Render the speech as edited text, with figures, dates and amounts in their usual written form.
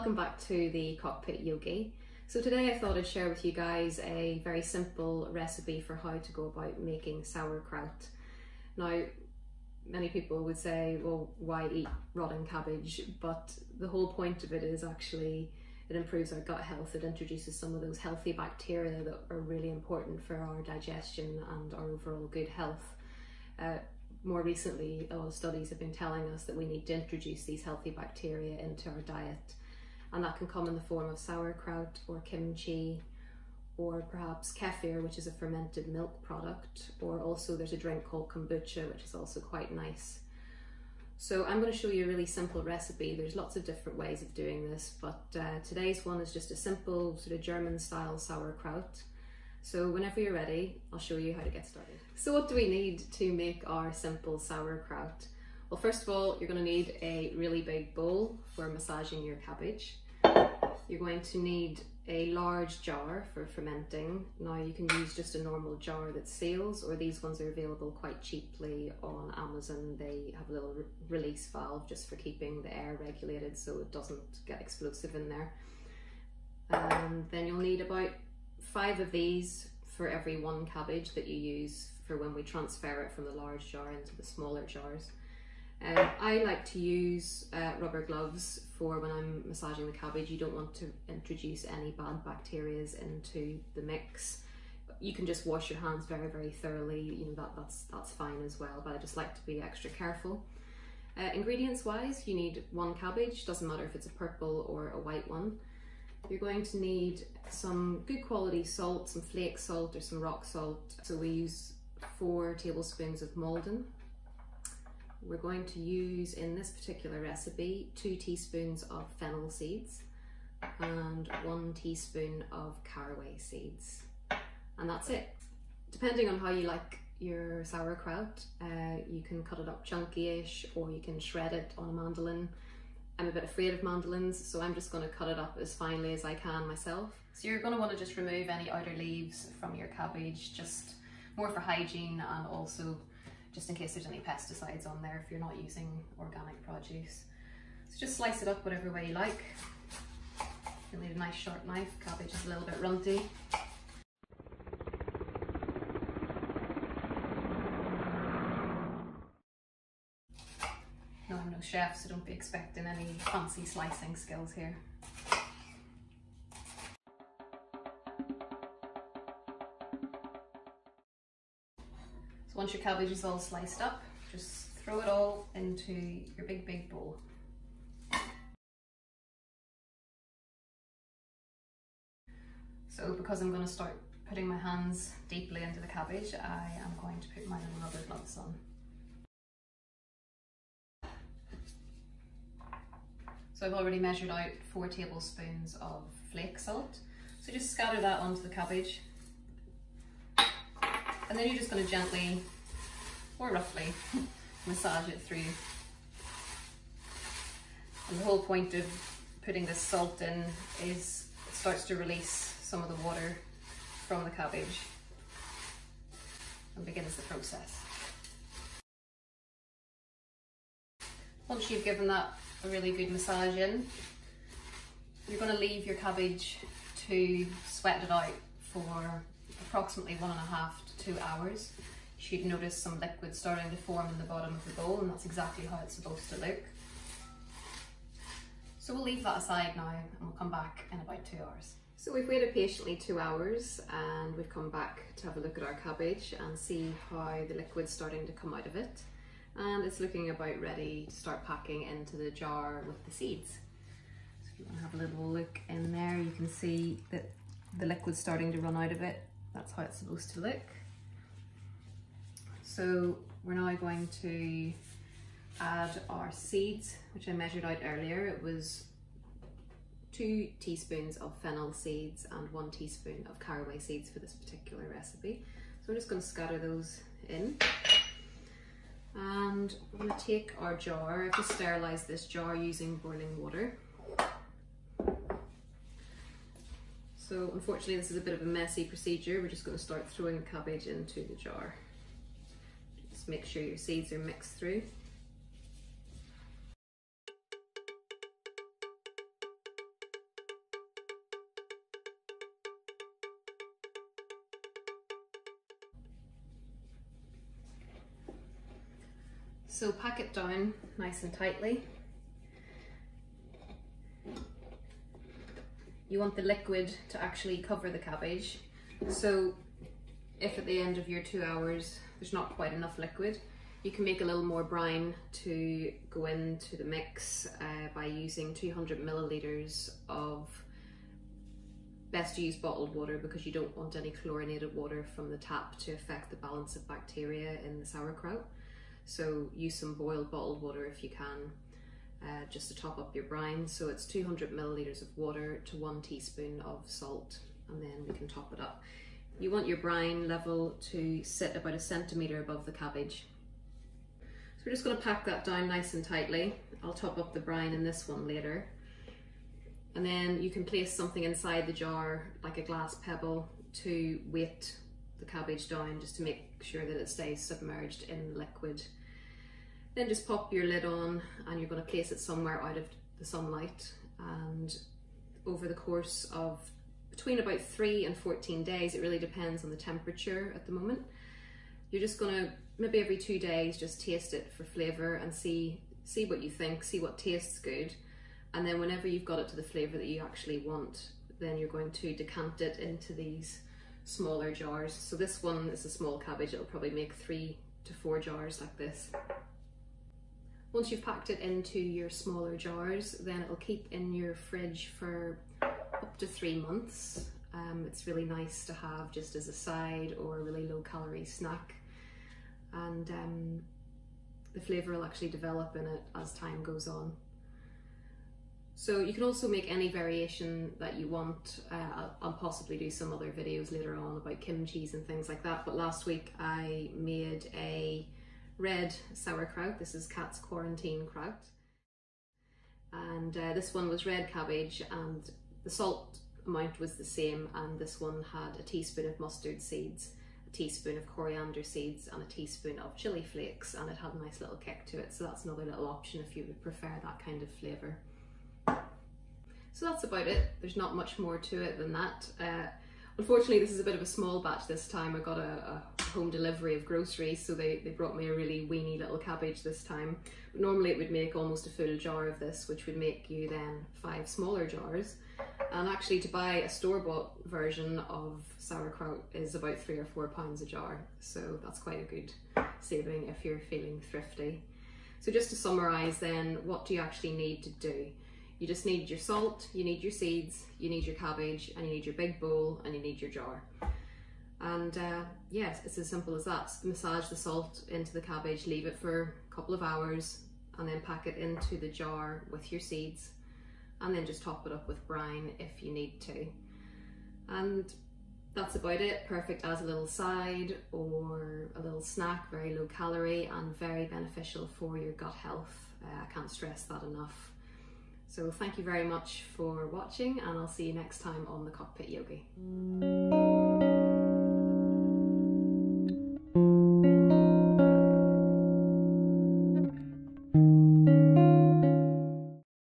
welcome back to the Cockpit Yogi. So today I thought I'd share with you guys a very simple recipe for how to go about making sauerkraut. Now, many people would say, well, why eat rotten cabbage? But the whole point of it is actually it improves our gut health. It introduces some of those healthy bacteria that are really important for our digestion and our overall good health. More recently, a lot of studies have been telling us that we need to introduce these healthy bacteria into our diet, and that can come in the form of sauerkraut or kimchi, or perhaps kefir, which is a fermented milk product, or also there's a drink called kombucha, which is also quite nice. So I'm going to show you a really simple recipe. There's lots of different ways of doing this, but today's one is just a simple sort of German style sauerkraut. So whenever you're ready, I'll show you how to get started. So what do we need to make our simple sauerkraut? Well, first of all, you're going to need a really big bowl for massaging your cabbage. You're going to need a large jar for fermenting. Now you can use just a normal jar that seals, or these ones are available quite cheaply on Amazon. They have a little release valve just for keeping the air regulated so it doesn't get explosive in there. And then you'll need about 5 of these for every 1 cabbage that you use for when we transfer it from the large jar into the smaller jars. I like to use rubber gloves for when I'm massaging the cabbage. You don't want to introduce any bad bacteria into the mix. You can just wash your hands very, very thoroughly. You know, that's fine as well, but I just like to be extra careful. Ingredients wise, you need 1 cabbage, doesn't matter if it's a purple or a white one. You're going to need some good quality salt, some flake salt or some rock salt. So we use 4 tablespoons of Maldon. We're going to use, in this particular recipe, 2 teaspoons of fennel seeds and 1 teaspoon of caraway seeds. And that's it. Depending on how you like your sauerkraut, you can cut it up chunky-ish, or you can shred it on a mandolin. I'm a bit afraid of mandolins, so I'm just going to cut it up as finely as I can myself. So you're going to want to just remove any outer leaves from your cabbage, just more for hygiene, and also just in case there's any pesticides on there if you're not using organic produce. So just slice it up whatever way you like. You'll need a nice sharp knife. Cabbage is a little bit runty. No, I'm no chef, so don't be expecting any fancy slicing skills here. So once your cabbage is all sliced up, just throw it all into your big bowl. So because I'm going to start putting my hands deeply into the cabbage, I am going to put my little rubber gloves on. So I've already measured out 4 tablespoons of flake salt. So just scatter that onto the cabbage. And then you're just going to gently, or roughly, massage it through. And the whole point of putting this salt in is it starts to release some of the water from the cabbage and begins the process. Once you've given that a really good massage in, you're going to leave your cabbage to sweat it out for approximately 1.5 to 2 hours. You should notice some liquid starting to form in the bottom of the bowl, and that's exactly how it's supposed to look. So we'll leave that aside now and we'll come back in about 2 hours. So we've waited patiently 2 hours and we've come back to have a look at our cabbage and see how the liquid's starting to come out of it. And it's looking about ready to start packing into the jar with the seeds. So if you want to have a little look in there, you can see that the liquid's starting to run out of it. That's how it's supposed to look. So we're now going to add our seeds, which I measured out earlier. It was 2 teaspoons of fennel seeds and 1 teaspoon of caraway seeds for this particular recipe. So we're just going to scatter those in. And we're going to take our jar. I've just sterilised this jar using boiling water. So unfortunately this is a bit of a messy procedure. We're just going to start throwing the cabbage into the jar. Just make sure your seeds are mixed through. So pack it down nice and tightly. You want the liquid to actually cover the cabbage. So if at the end of your 2 hours there's not quite enough liquid, you can make a little more brine to go into the mix by using 200 milliliters of, best to use bottled water because you don't want any chlorinated water from the tap to affect the balance of bacteria in the sauerkraut. So use some boiled bottled water if you can, just to top up your brine. So it's 200 milliliters of water to 1 teaspoon of salt, and then we can top it up. You want your brine level to sit about 1 centimetre above the cabbage. So we're just going to pack that down nice and tightly. I'll top up the brine in this one later. And then you can place something inside the jar, like a glass pebble, to weight the cabbage down, just to make sure that it stays submerged in the liquid. Then just pop your lid on, and you're going to place it somewhere out of the sunlight. And over the course of between about 3 and 14 days, it really depends on the temperature at the moment, you're just going to, maybe every 2 days, just taste it for flavour and see what you think, see what tastes good. And then whenever you've got it to the flavour that you actually want, then you're going to decant it into these smaller jars. So this one is a small cabbage, it'll probably make 3 to 4 jars like this. Once you've packed it into your smaller jars, then it'll keep in your fridge for up to 3 months. It's really nice to have just as a side or a really low calorie snack. And the flavour will actually develop in it as time goes on. So you can also make any variation that you want. I'll possibly do some other videos later on about kimchi and things like that, but last week I made a red sauerkraut. This is Kat's quarantine kraut. And this one was red cabbage, and the salt amount was the same, and this one had 1 teaspoon of mustard seeds, 1 teaspoon of coriander seeds, and 1 teaspoon of chilli flakes, and it had a nice little kick to it. So that's another little option if you would prefer that kind of flavour. So that's about it. There's not much more to it than that. Unfortunately, this is a bit of a small batch this time. I got a home delivery of groceries, so they brought me a really weeny little cabbage this time. But normally it would make almost a full jar of this, which would make you then 5 smaller jars. And actually, to buy a store-bought version of sauerkraut is about £3 or £4 a jar. So that's quite a good saving if you're feeling thrifty. So just to summarise then, what do you actually need to do? You just need your salt, you need your seeds, you need your cabbage, and you need your big bowl, and you need your jar. And yes, it's as simple as that. Massage the salt into the cabbage, leave it for a couple of hours, and then pack it into the jar with your seeds, and then just top it up with brine if you need to. And that's about it. Perfect as a little side or a little snack, very low calorie and very beneficial for your gut health. I can't stress that enough. So thank you very much for watching, and I'll see you next time on the Cockpit Yogi.